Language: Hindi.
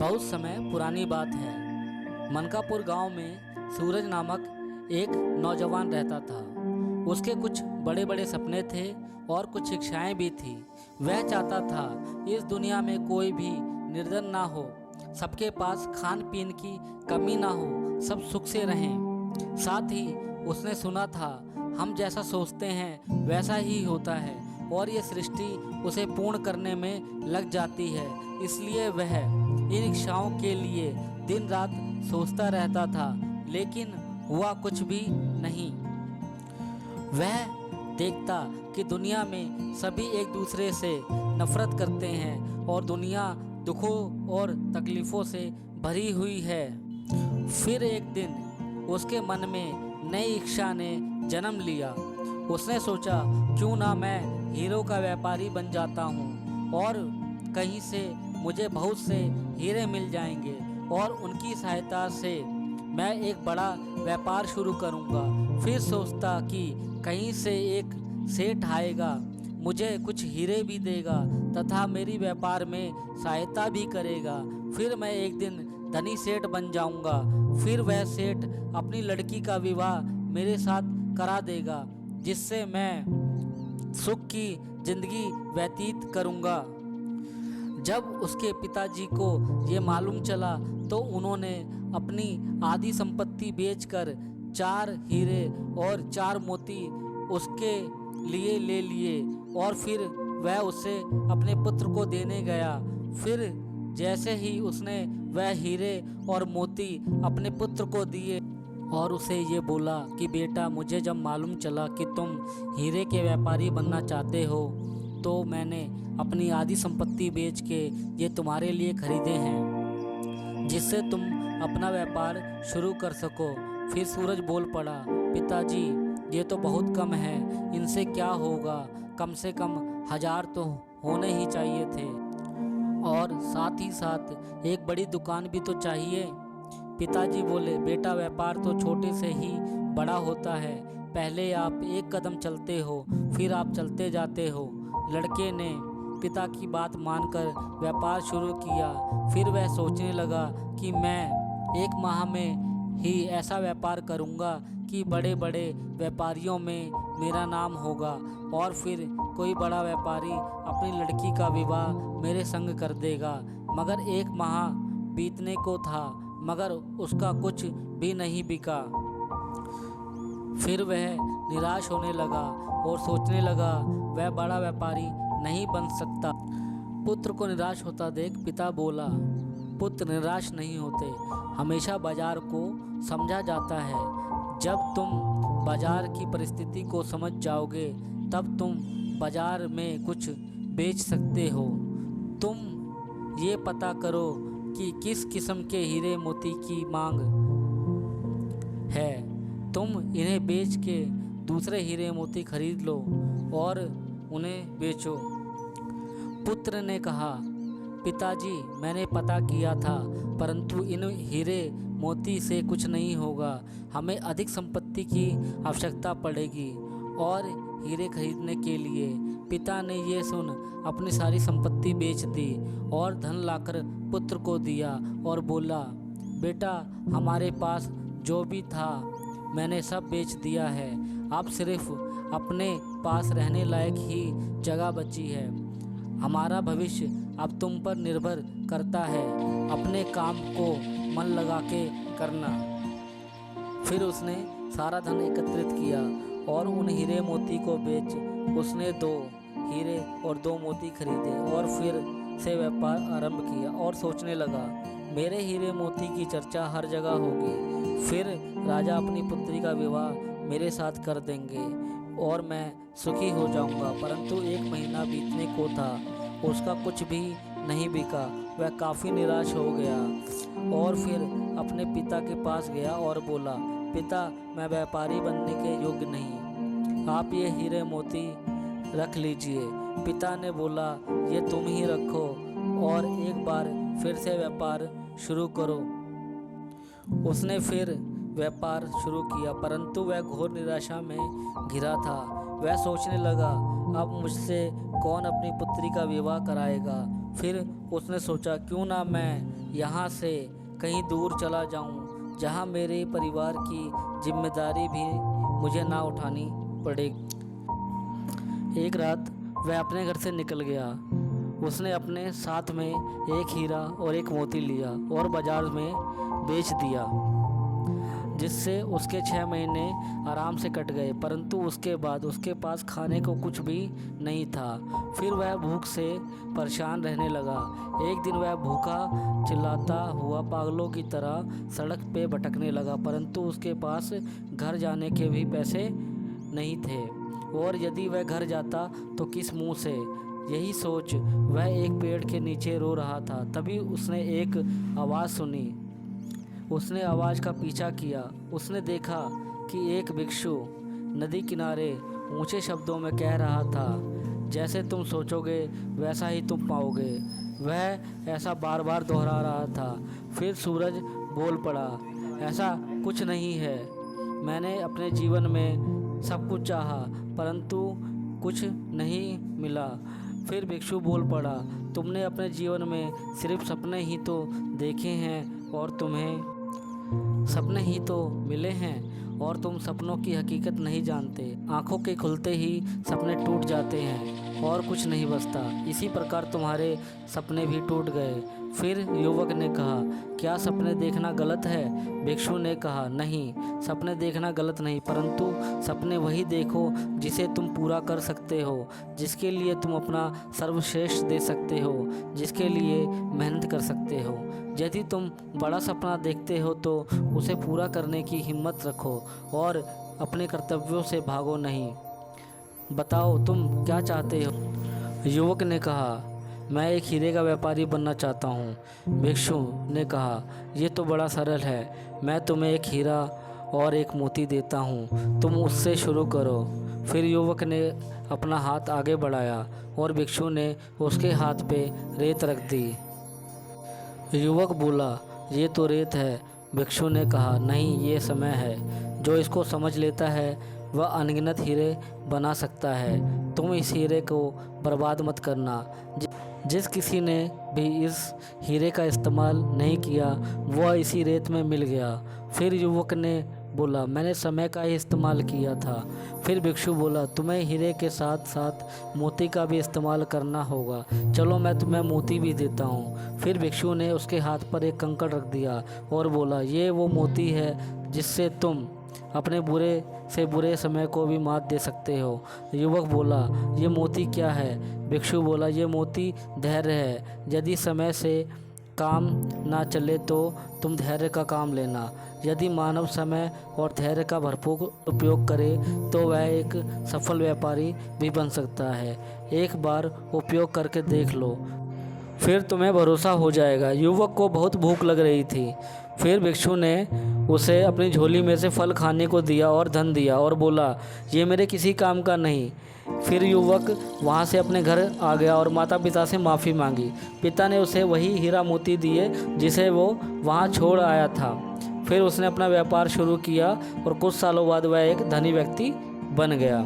बहुत समय पुरानी बात है। मनकापुर गांव में सूरज नामक एक नौजवान रहता था। उसके कुछ बड़े बड़े सपने थे और कुछ इच्छाएं भी थी। वह चाहता था इस दुनिया में कोई भी निर्धन ना हो, सबके पास खान पीन की कमी ना हो, सब सुख से रहें। साथ ही उसने सुना था हम जैसा सोचते हैं वैसा ही होता है और ये सृष्टि उसे पूर्ण करने में लग जाती है। इसलिए वह इन इच्छाओं के लिए दिन रात सोचता रहता था, लेकिन हुआ कुछ भी नहीं। वह देखता कि दुनिया में सभी एक दूसरे से नफरत करते हैं और दुनिया दुखों और तकलीफ़ों से भरी हुई है। फिर एक दिन उसके मन में नई इच्छा ने जन्म लिया। उसने सोचा क्यों ना मैं हीरो का व्यापारी बन जाता हूँ और कहीं से मुझे बहुत से हीरे मिल जाएंगे और उनकी सहायता से मैं एक बड़ा व्यापार शुरू करूँगा। फिर सोचता कि कहीं से एक सेठ आएगा, मुझे कुछ हीरे भी देगा तथा मेरी व्यापार में सहायता भी करेगा। फिर मैं एक दिन धनी सेठ बन जाऊंगा। फिर वह सेठ अपनी लड़की का विवाह मेरे साथ करा देगा, जिससे मैं सुख की जिंदगी व्यतीत करूंगा। जब उसके पिताजी को ये मालूम चला तो उन्होंने अपनी आधी संपत्ति बेचकर 4 हीरे और 4 मोती उसके लिए ले लिए और फिर वह उसे अपने पुत्र को देने गया। फिर जैसे ही उसने वह हीरे और मोती अपने पुत्र को दिए और उसे ये बोला कि बेटा, मुझे जब मालूम चला कि तुम हीरे के व्यापारी बनना चाहते हो तो मैंने अपनी आधी संपत्ति बेच के ये तुम्हारे लिए खरीदे हैं, जिससे तुम अपना व्यापार शुरू कर सको। फिर सूरज बोल पड़ा, पिताजी ये तो बहुत कम है, इनसे क्या होगा, कम से कम 1000 तो होने ही चाहिए थे और साथ ही साथ एक बड़ी दुकान भी तो चाहिए। पिताजी बोले, बेटा व्यापार तो छोटे से ही बड़ा होता है, पहले आप एक कदम चलते हो फिर आप चलते जाते हो। लड़के ने पिता की बात मानकर व्यापार शुरू किया। फिर वह सोचने लगा कि मैं 1 माह में ही ऐसा व्यापार करूंगा कि बड़े बड़े व्यापारियों में मेरा नाम होगा और फिर कोई बड़ा व्यापारी अपनी लड़की का विवाह मेरे संग कर देगा। मगर 1 माह बीतने को था मगर उसका कुछ भी नहीं बिका। फिर वह निराश होने लगा और सोचने लगा वह बड़ा व्यापारी नहीं बन सकता। पुत्र को निराश होता देख पिता बोला, पुत्र निराश नहीं होते, हमेशा बाजार को समझा जाता है। जब तुम बाजार की परिस्थिति को समझ जाओगे तब तुम बाजार में कुछ बेच सकते हो। तुम ये पता करो कि किस किस्म के हीरे मोती की मांग है, तुम इन्हें बेच के दूसरे हीरे मोती खरीद लो और उन्हें बेचो। पुत्र ने कहा, पिताजी मैंने पता किया था परंतु इन हीरे मोती से कुछ नहीं होगा, हमें अधिक संपत्ति की आवश्यकता पड़ेगी और हीरे खरीदने के लिए। पिता ने ये सुन अपनी सारी संपत्ति बेच दी और धन लाकर पुत्र को दिया और बोला, बेटा हमारे पास जो भी था मैंने सब बेच दिया है, अब सिर्फ अपने पास रहने लायक ही जगह बची है। हमारा भविष्य अब तुम पर निर्भर करता है, अपने काम को मन लगा के करना। फिर उसने सारा धन एकत्रित किया और उन हीरे मोती को बेच उसने 2 हीरे और 2 मोती खरीदे और फिर से व्यापार आरंभ किया और सोचने लगा मेरे हीरे मोती की चर्चा हर जगह होगी, फिर राजा अपनी पुत्री का विवाह मेरे साथ कर देंगे और मैं सुखी हो जाऊंगा। परंतु 1 महीना बीतने को था, उसका कुछ भी नहीं बिका। वह काफ़ी निराश हो गया और फिर अपने पिता के पास गया और बोला, पिता मैं व्यापारी बनने के योग्य नहीं, आप ये हीरे मोती रख लीजिए। पिता ने बोला, ये तुम ही रखो और एक बार फिर से व्यापार शुरू करो। उसने फिर व्यापार शुरू किया परंतु वह घोर निराशा में घिरा था। वह सोचने लगा अब मुझसे कौन अपनी पुत्री का विवाह कराएगा। फिर उसने सोचा क्यों ना मैं यहाँ से कहीं दूर चला जाऊँ जहाँ मेरे परिवार की जिम्मेदारी भी मुझे ना उठानी पड़ेगी। एक रात वह अपने घर से निकल गया। उसने अपने साथ में एक हीरा और एक मोती लिया और बाजार में बेच दिया, जिससे उसके 6 महीने आराम से कट गए। परंतु उसके बाद उसके पास खाने को कुछ भी नहीं था। फिर वह भूख से परेशान रहने लगा। एक दिन वह भूखा चिल्लाता हुआ पागलों की तरह सड़क पे भटकने लगा, परंतु उसके पास घर जाने के भी पैसे नहीं थे, और यदि वह घर जाता तो किस मुंह से। यही सोच वह एक पेड़ के नीचे रो रहा था। तभी उसने एक आवाज़ सुनी। उसने आवाज़ का पीछा किया। उसने देखा कि एक भिक्षु नदी किनारे ऊंचे शब्दों में कह रहा था, जैसे तुम सोचोगे वैसा ही तुम पाओगे। वह ऐसा बार बार दोहरा रहा था। फिर सूरज बोल पड़ा, ऐसा कुछ नहीं है। मैंने अपने जीवन में सब कुछ चाहा, परंतु कुछ नहीं मिला। फिर भिक्षु बोल पड़ा, तुमने अपने जीवन में सिर्फ सपने ही तो देखे हैं, और तुम्हें सपने ही तो मिले हैं, और तुम सपनों की हकीकत नहीं जानते। आंखों के खुलते ही सपने टूट जाते हैं और कुछ नहीं बचता। इसी प्रकार तुम्हारे सपने भी टूट गए। फिर युवक ने कहा, क्या सपने देखना गलत है? भिक्षु ने कहा, नहीं, सपने देखना गलत नहीं, परंतु सपने वही देखो जिसे तुम पूरा कर सकते हो, जिसके लिए तुम अपना सर्वश्रेष्ठ दे सकते हो, जिसके लिए मेहनत कर सकते हो। यदि तुम बड़ा सपना देखते हो तो उसे पूरा करने की हिम्मत रखो और अपने कर्तव्यों से भागो नहीं। बताओ तुम क्या चाहते हो? युवक ने कहा, मैं एक हीरे का व्यापारी बनना चाहता हूँ। भिक्षु ने कहा, यह तो बड़ा सरल है। मैं तुम्हें एक हीरा और एक मोती देता हूँ, तुम उससे शुरू करो। फिर युवक ने अपना हाथ आगे बढ़ाया और भिक्षु ने उसके हाथ पे रेत रख दी। युवक बोला, ये तो रेत है। भिक्षु ने कहा, नहीं, ये समय है। जो इसको समझ लेता है वह अनगिनत हीरे बना सकता है। तुम इस हीरे को बर्बाद मत करना। जिस किसी ने भी इस हीरे का इस्तेमाल नहीं किया वह इसी रेत में मिल गया। फिर युवक ने बोला, मैंने समय का ही इस्तेमाल किया था। फिर भिक्षु बोला, तुम्हें हीरे के साथ साथ मोती का भी इस्तेमाल करना होगा। चलो मैं तुम्हें मोती भी देता हूँ। फिर भिक्षु ने उसके हाथ पर एक कंकड़ रख दिया और बोला, ये वो मोती है जिससे तुम अपने बुरे से बुरे समय को भी मात दे सकते हो। युवक बोला, ये मोती क्या है? भिक्षु बोला, ये मोती धैर्य है। यदि समय से काम ना चले तो तुम धैर्य का काम लेना। यदि मानव समय और धैर्य का भरपूर उपयोग करे तो वह एक सफल व्यापारी भी बन सकता है। एक बार उपयोग करके देख लो, फिर तुम्हें भरोसा हो जाएगा। युवक को बहुत भूख लग रही थी। फिर भिक्षु ने उसे अपनी झोली में से फल खाने को दिया और धन दिया और बोला, ये मेरे किसी काम का नहीं। फिर युवक वहाँ से अपने घर आ गया और माता पिता से माफ़ी मांगी। पिता ने उसे वही हीरा मोती दिए जिसे वो वहाँ छोड़ आया था। फिर उसने अपना व्यापार शुरू किया और कुछ सालों बाद वह एक धनी व्यक्ति बन गया।